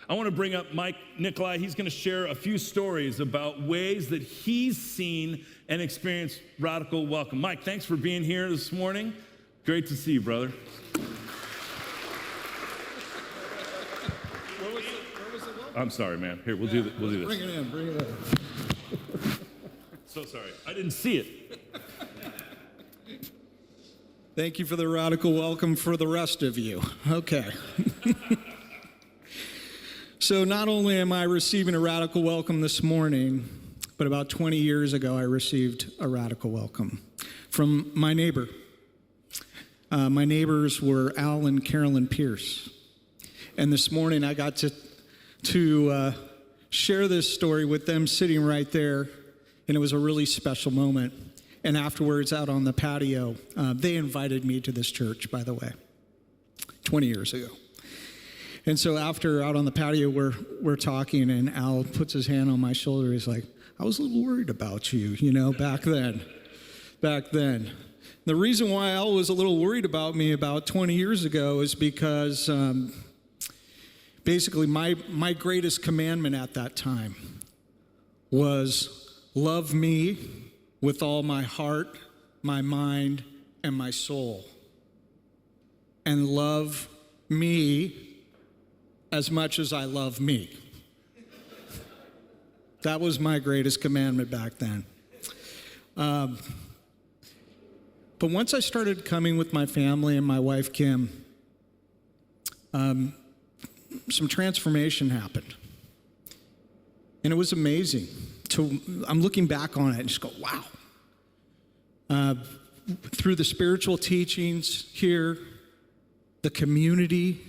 I want to bring up Mike Nicolai. He's going to share a few stories about ways that he's seen and experienced radical welcome. Mike, thanks for being here this morning. Great to see you, brother. Where was the welcome? I'm sorry, man. Here, we'll do this. Bring it in. So sorry. I didn't see it. Thank you for the radical welcome for the rest of you. Okay. So not only am I receiving a radical welcome this morning, but about 20 years ago, I received a radical welcome from my neighbor. My neighbors were Al and Carolyn Pierce. And this morning, I got to share this story with them sitting right there, and it was a really special moment. And afterwards, out on the patio, they invited me to this church, by the way, 20 years ago. And so after, out on the patio, we're talking, and Al puts his hand on my shoulder. He's like, I was a little worried about you, back then. The reason why Al was a little worried about me about 20 years ago is because basically my greatest commandment at that time was love me with all my heart, my mind, and my soul. And love me as much as I love me. That was my greatest commandment back then. But once I started coming with my family and my wife, Kim, some transformation happened. And it was amazing. I'm looking back on it and just go, wow. Through the spiritual teachings here, the community,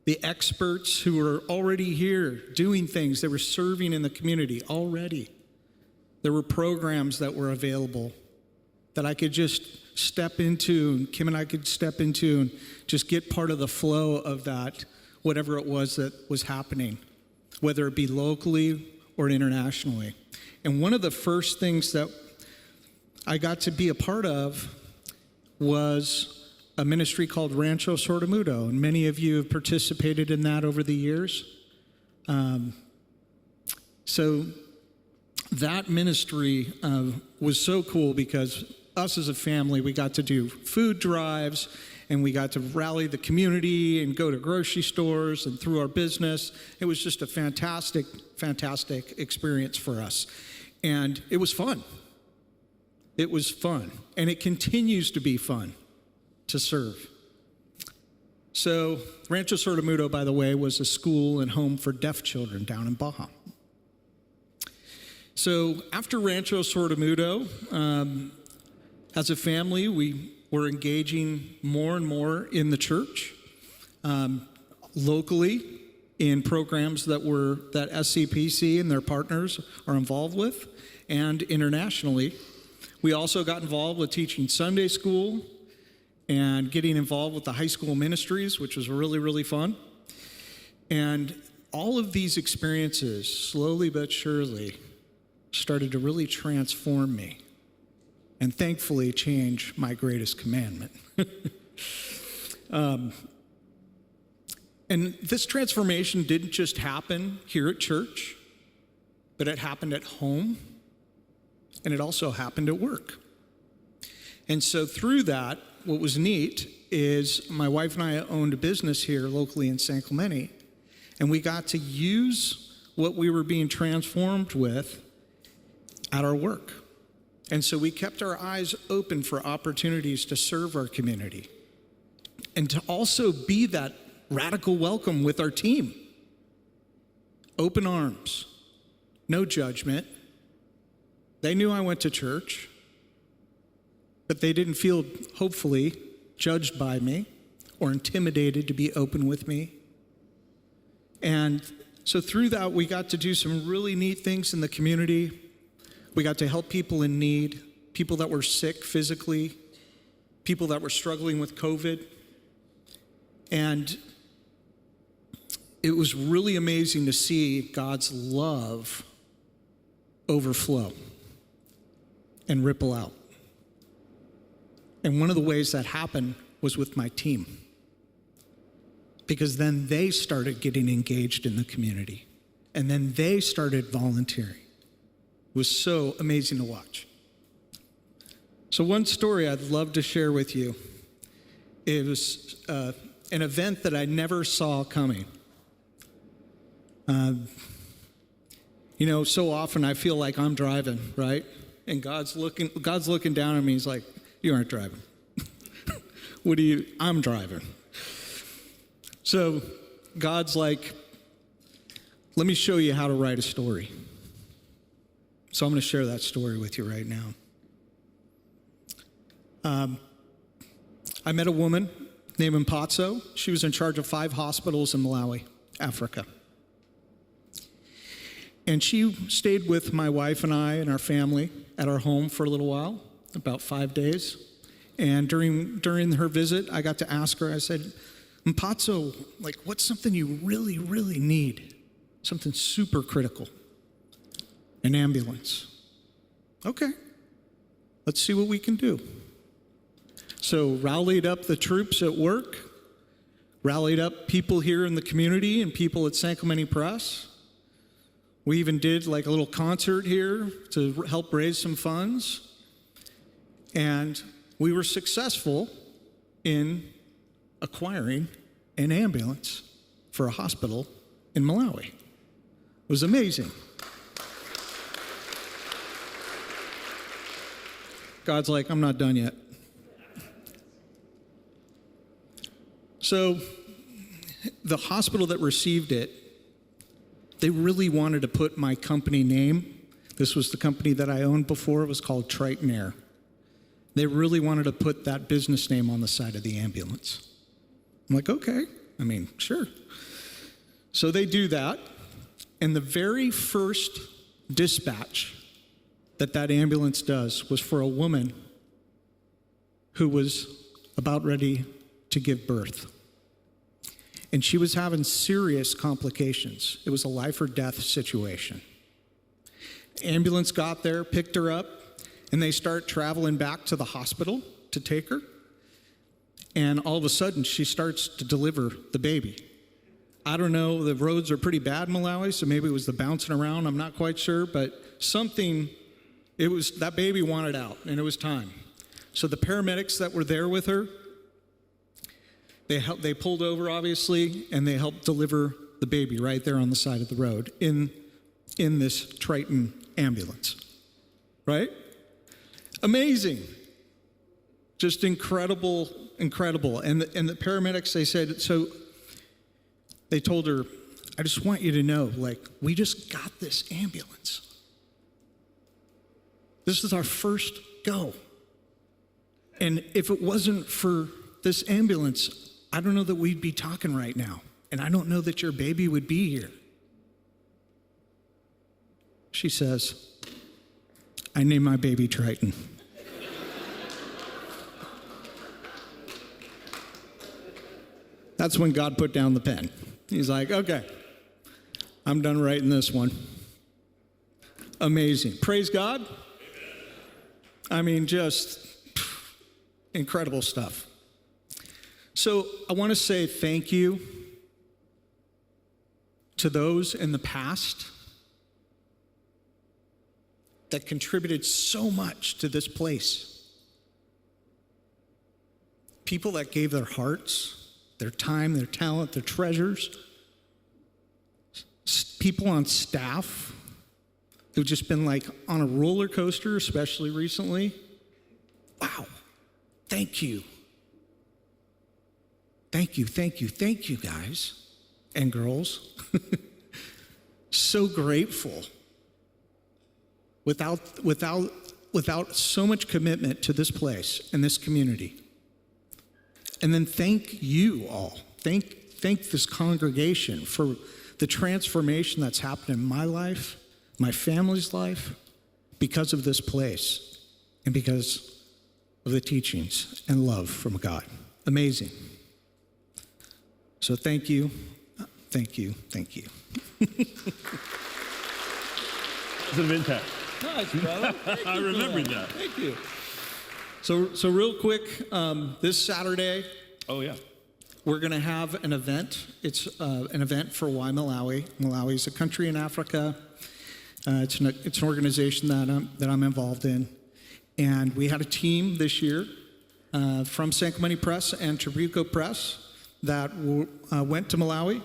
the experts who were already here doing things, they were serving in the community already. There were programs that were available that I could just step into, and Kim and I could step into and just get part of the flow of that, whatever it was that was happening, whether it be locally or internationally. And one of the first things that I got to be a part of was a ministry called Rancho Sordomudo, and many of you have participated in that over the years. So that ministry was so cool because us as a family, we got to do food drives, and we got to rally the community and go to grocery stores and through our business. It was just a fantastic, fantastic experience for us. And it was fun. It was fun, and it continues to be fun to serve. So Rancho Sordomudo, by the way, was a school and home for deaf children down in Baja. So after Rancho Sordomudo, as a family, we were engaging more and more in the church, locally in programs that SCPC and their partners are involved with, and internationally. We also got involved with teaching Sunday school and getting involved with the high school ministries, which was really, really fun. And all of these experiences, slowly but surely, started to really transform me and thankfully change my greatest commandment. And this transformation didn't just happen here at church, but it happened at home, and it also happened at work. And so through that, what was neat is my wife and I owned a business here locally in San Clemente, and we got to use what we were being transformed with at our work. And so we kept our eyes open for opportunities to serve our community and to also be that radical welcome with our team. Open arms, no judgment. They knew I went to church, but they didn't feel, hopefully, judged by me or intimidated to be open with me. And so through that, we got to do some really neat things in the community. We got to help people in need, people that were sick physically, people that were struggling with COVID. And it was really amazing to see God's love overflow and ripple out. And one of the ways that happened was with my team. because then they started getting engaged in the community. And then they started volunteering. It was so amazing to watch. So one story I'd love to share with you. It was an event that I never saw coming. So often I feel like I'm driving, right? And God's looking down at me. He's like, you aren't driving. I'm driving. So God's like, let me show you how to write a story. So I'm going to share that story with you right now. I met a woman named iMPACT. She was in charge of 5 hospitals in Malawi, Africa. And she stayed with my wife and I and our family at our home for a little while, about 5 days. And during her visit, I got to ask her, I said, iMPACT, like, what's something you really, really need? Something super critical. An ambulance. Okay, let's see what we can do. So rallied up the troops at work, rallied up people here in the community and people at San Clemente Press. We even did like a little concert here to help raise some funds. And we were successful in acquiring an ambulance for a hospital in Malawi. It was amazing. God's like, I'm not done yet. So the hospital that received it, they really wanted to put my company name. This was the company that I owned before. It was called Triton Air. They really wanted to put that business name on the side of the ambulance. I'm like, okay, sure. So they do that. And the very first dispatch that ambulance does was for a woman who was about ready to give birth. And she was having serious complications. It was a life or death situation. Ambulance got there, picked her up, and they start traveling back to the hospital to take her. And all of a sudden, she starts to deliver the baby. I don't know, the roads are pretty bad in Malawi, so maybe it was the bouncing around, I'm not quite sure, but that baby wanted out, and it was time. So the paramedics that were there with her, they pulled over, obviously, and they helped deliver the baby right there on the side of the road in this Triton ambulance, right? Amazing. Just incredible. And the paramedics, they said, so they told her, I just want you to know, we just got this ambulance. This is our first go. And if it wasn't for this ambulance, I don't know that we'd be talking right now. And I don't know that your baby would be here. She says, I named my baby Triton. That's when God put down the pen. He's like, okay, I'm done writing this one. Amazing. Praise God. Just incredible stuff. So I want to say thank you to those in the past that contributed so much to this place. People that gave their hearts, their time, their talent, their treasures. People on staff who've just been on a roller coaster, especially recently. Wow. Thank you. Thank you, guys and girls. So grateful. Without so much commitment to this place and this community. And then thank you all. Thank this congregation for the transformation that's happened in my life, my family's life, because of this place and because of the teachings and love from God. Amazing. So thank you. It's an impact. Nice, brother. I remembered that. Thank you. So real quick, this Saturday. Oh, yeah. we're going to have an event. It's an event for Why Malawi. Malawi is a country in Africa. It's an organization that I'm involved in. And we had a team this year from San Clemente Press and Trabuco Press that went to Malawi.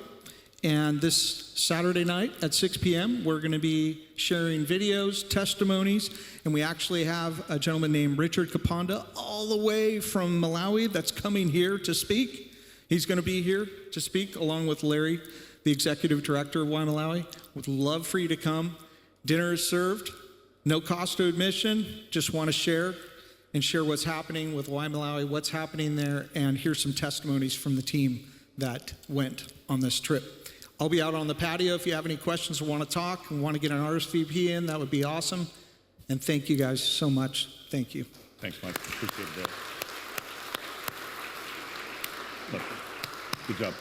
And this Saturday night at 6 p.m., we're going to be sharing videos, testimonies, and we actually have a gentleman named Richard Kaponda all the way from Malawi that's coming here to speak. He's going to be here to speak along with Larry, the executive director of Why Malawi. Would love for you to come. Dinner is served, no cost to admission, just want to share what's happening with Why Malawi, what's happening there, and hear some testimonies from the team that went on this trip. I'll be out on the patio. If you have any questions or want to talk and want to get an RSVP in, that would be awesome. And thank you guys so much. Thank you. Thanks, Mike. Appreciate it, bro. Good job.